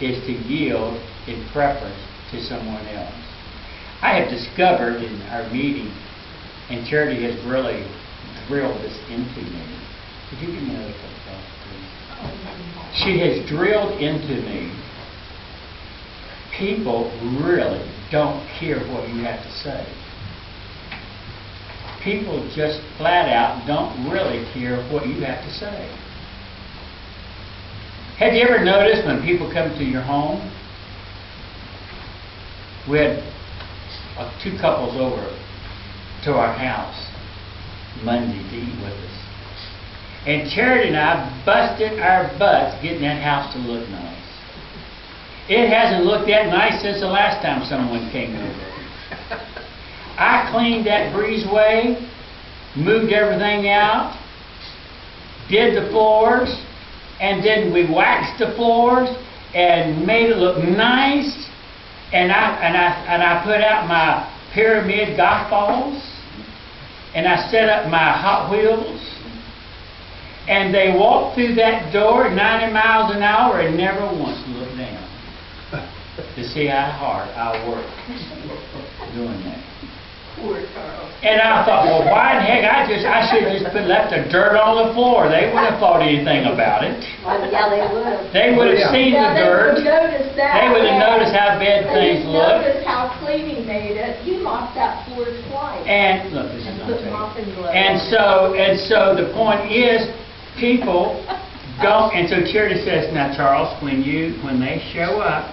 is to yield in preference to someone else. I have discovered in our meeting, and Charity has really drilled this into me. Could you give me another cup of coffee, please? She has drilled into me. People really don't care what you have to say. People just flat out don't really care what you have to say. Have you ever noticed when people come to your home? We had two couples over to our house Monday to eat with us. And Charity and I busted our butts getting that house to look nice. It hasn't looked that nice since the last time someone came over. I cleaned that breezeway, moved everything out, did the floors, and then we waxed the floors and made it look nice. And I put out my pyramid golf balls, and I set up my Hot Wheels, and they walked through that door at 90 miles an hour and never once looked down to see how hard I worked doing that. Poor Charles. And I thought, well, why in heck, I should have just left the dirt on the floor. They wouldn't have thought anything about it. Yeah, they would have. They would have seen the dirt. They would have noticed that. They would have noticed how bad things They looked. noticed how clean he made it. He mopped that floor twice. And look, this is And not put mopping gloves And so the point is, people don't. And so Charity says, now Charles, when they show up,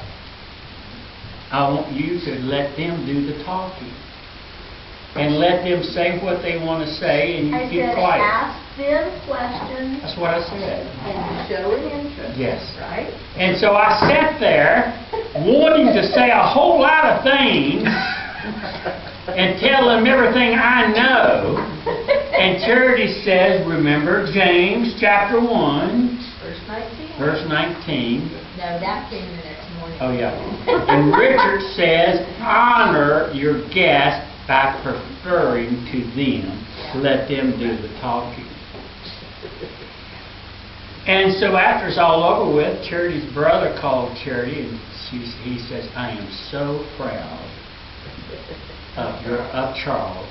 I want you to let them do the talking. And let them say what they want to say, and you I keep said, quiet. ask them questions That's what I said. and show an interest. Yes. Right? And so I sat there wanting to say a whole lot of things and tell them everything I know. And Charity says, remember James chapter 1, Verse 19. verse 19. No, that came the next morning. Oh, yeah. And Richard says, honor your guests by preferring to them. Let them do the talking. And so after it's all over with, Charity's brother called Charity, and he says, I am so proud of Charles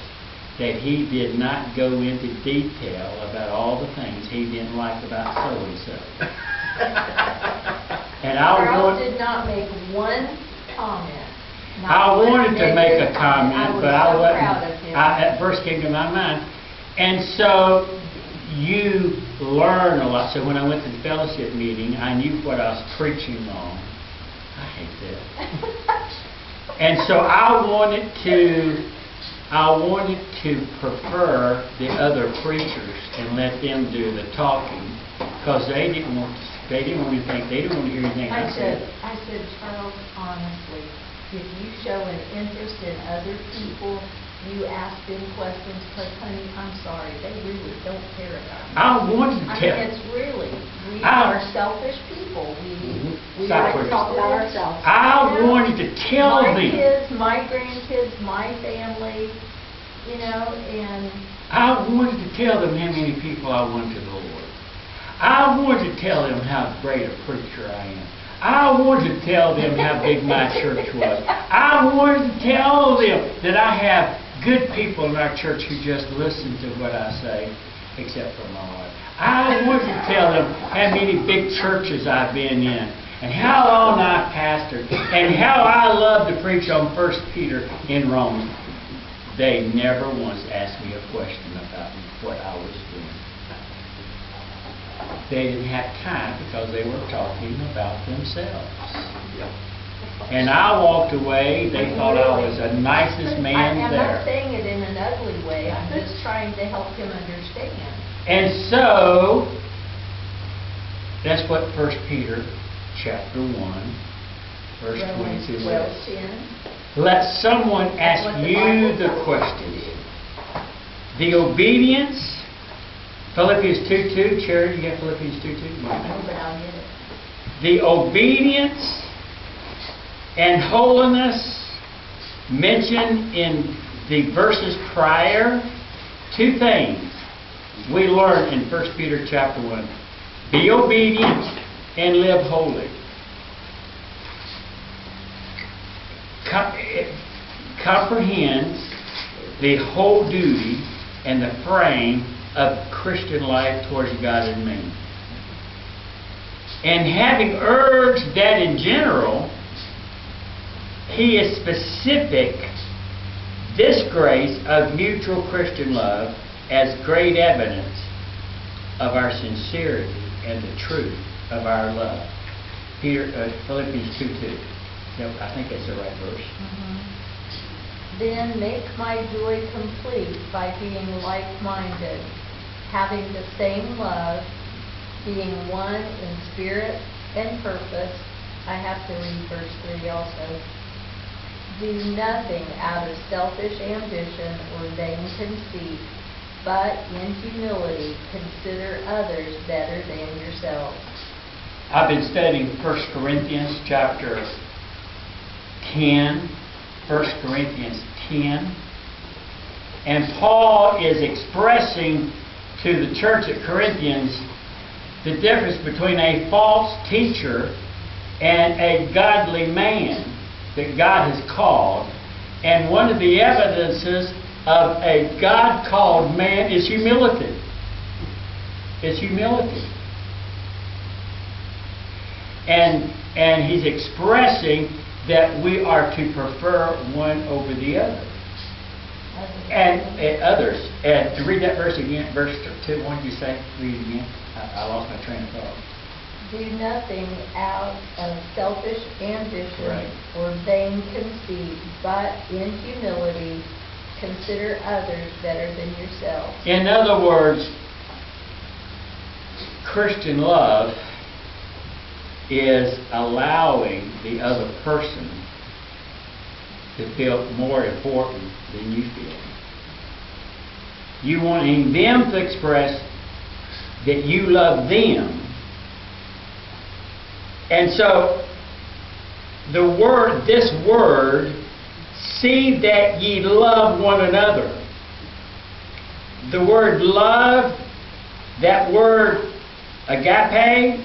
that he did not go into detail about all the things he didn't like about so-and-so. And Charles did not make one comment. I wanted to make a comment, but I wasn't. Proud of him. That verse came to my mind. And so you learn a lot. So when I went to the fellowship meeting, I knew what I was preaching on. I hate that. And so I wanted to prefer the other preachers and let them do the talking, because they didn't want to hear anything I said. I said, Charles, honestly, if you show an interest in other people, you ask them questions, because, honey, I'm sorry, they really don't care about you. I wanted to tell. It's really, we are selfish people. We like to talk about ourselves. I wanted to tell them. My kids, my grandkids, my family, and... I wanted to tell them how many people I won to the Lord. I wanted to tell them how great a preacher I am. I wanted to tell them how big my church was. I wanted to tell them that I have good people in our church who just listen to what I say, except for my wife. I wanted to tell them how many big churches I've been in, and how long I've pastored, and how I love to preach on 1 Peter in Romans. They never once asked me a question about what I was doing. They didn't have time because they were talking about themselves. And I walked away. They thought I was the nicest man I'm there. not saying it in an ugly way. I'm just trying to help him understand. And so, that's what 1 Peter chapter 1, verse 22 is. Let someone ask you the questions. The obedience, Philippians 2:2. Charity, you got Philippians 2:2? No, but I'll get it. The obedience and holiness mentioned in the verses prior. Two things we learn in 1 Peter chapter 1. Be obedient and live holy. it comprehends the whole duty and the frame of Christian life towards God and man. And having urged that in general, he is specific, this grace of mutual Christian love as great evidence of our sincerity and the truth of our love. Philippians 2:2. Yep, I think that's the right verse. Then make my joy complete by being like-minded, having the same love, being one in spirit and purpose. I have to read verse 3 also. Do nothing out of selfish ambition or vain conceit, but in humility consider others better than yourselves. I've been studying 1 Corinthians chapter 10, 1 Corinthians 10, and Paul is expressing to the church at Corinthians the difference between a false teacher and a godly man that God has called. And one of the evidences of a God-called man is humility. It's humility. And he's expressing that we are to prefer one over the other. And others. And to read that verse again, verse 2, what did you say? Read it again. I lost my train of thought. Do nothing out of selfish ambition Right. or vain conceit, but in humility consider others better than yourselves. In other words, Christian love is allowing the other person to feel more important than you feel. You wanting them to express that you love them. And so this word, see that ye love one another. The word love, that word agape,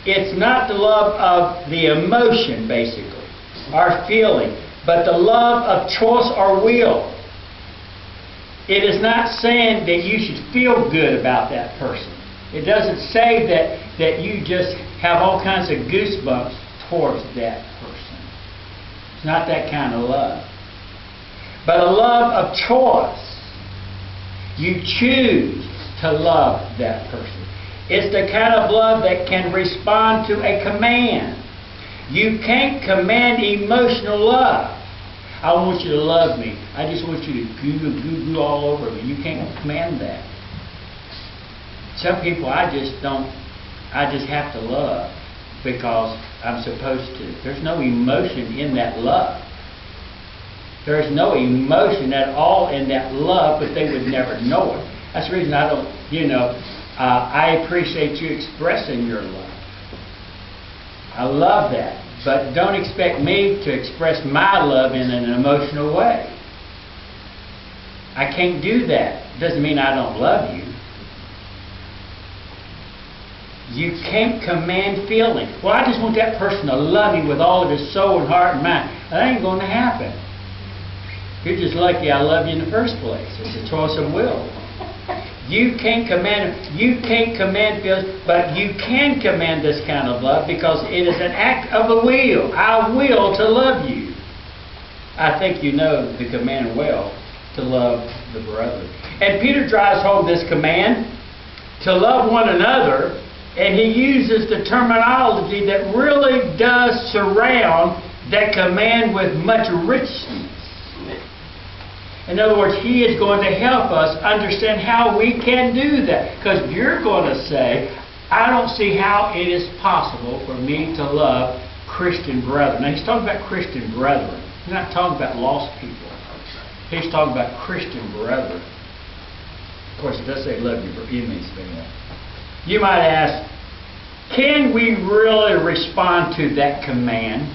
it's not the love of the emotion, basically, our feeling, but the love of choice or will. It is not saying that you should feel good about that person. It doesn't say that you just have all kinds of goosebumps towards that person. It's not that kind of love. But a love of choice. You choose to love that person. It's the kind of love that can respond to a command. You can't command emotional love. I want you to love me. I just want you to goo all over me. You can't command that. Some people I just have to love because I'm supposed to. There's no emotion in that love. There's no emotion at all in that love, but they would never know it. That's the reason I don't, I appreciate you expressing your love. I love that. But don't expect me to express my love in an emotional way. I can't do that. Doesn't mean I don't love you. You can't command feelings. Well, I just want that person to love me with all of his soul and heart and mind. That ain't going to happen. You're just lucky I love you in the first place. It's a choice of will. You can't command feelings, but you can command this kind of love because it is an act of the will. I will to love you. I think you know the command well, to love the brother. And Peter drives home this command to love one another, and he uses the terminology that really does surround that command with much richness. In other words, he is going to help us understand how we can do that. Because you're going to say, I don't see how it is possible for me to love Christian brethren. Now, he's talking about Christian brethren. He's not talking about lost people. He's talking about Christian brethren. Of course, it does say love your enemies. You might ask, can we really respond to that command?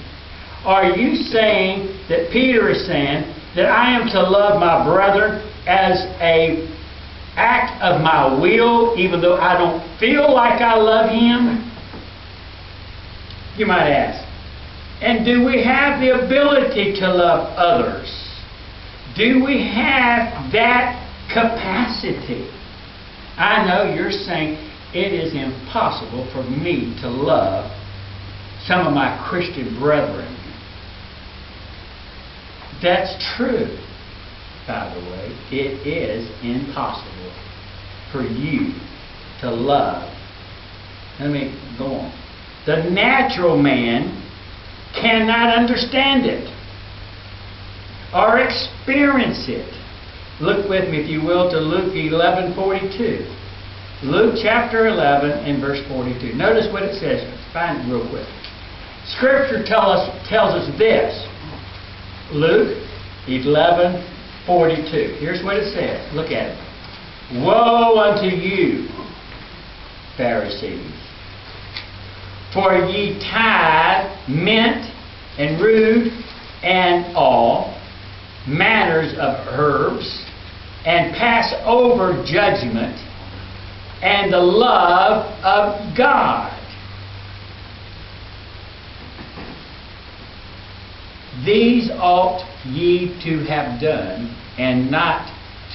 Are you saying that Peter is saying that I am to love my brother as an act of my will, even though I don't feel like I love him? You might ask. And do we have the ability to love others? Do we have that capacity? I know you're saying it is impossible for me to love some of my Christian brethren. That's true, by the way. It is impossible for you to love. Let me go on. The natural man cannot understand it or experience it. Look with me, if you will, to Luke 11:42. Luke chapter 11 and verse 42. Notice what it says. Find it real quick. Scripture tells us this. Luke 11:42. Here's what it says. Look at it. Woe unto you, Pharisees, for ye tithe mint and root and all manners of herbs, and pass over judgment and the love of God. These ought ye to have done, and not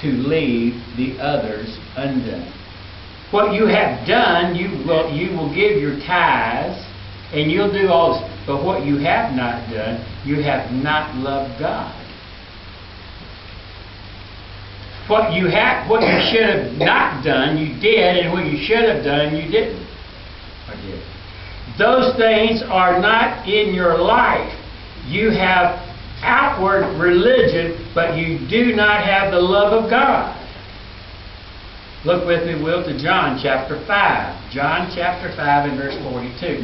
to leave the others undone. What you have done, you will give your tithes, and you'll do all this. But what you have not done, you have not loved God. What you should have not done, you did, and what you should have done, you didn't. Or did. Those things are not in your life. You have outward religion, but you do not have the love of God. Look with me, Will, to John chapter 5. John chapter 5 and verse 42.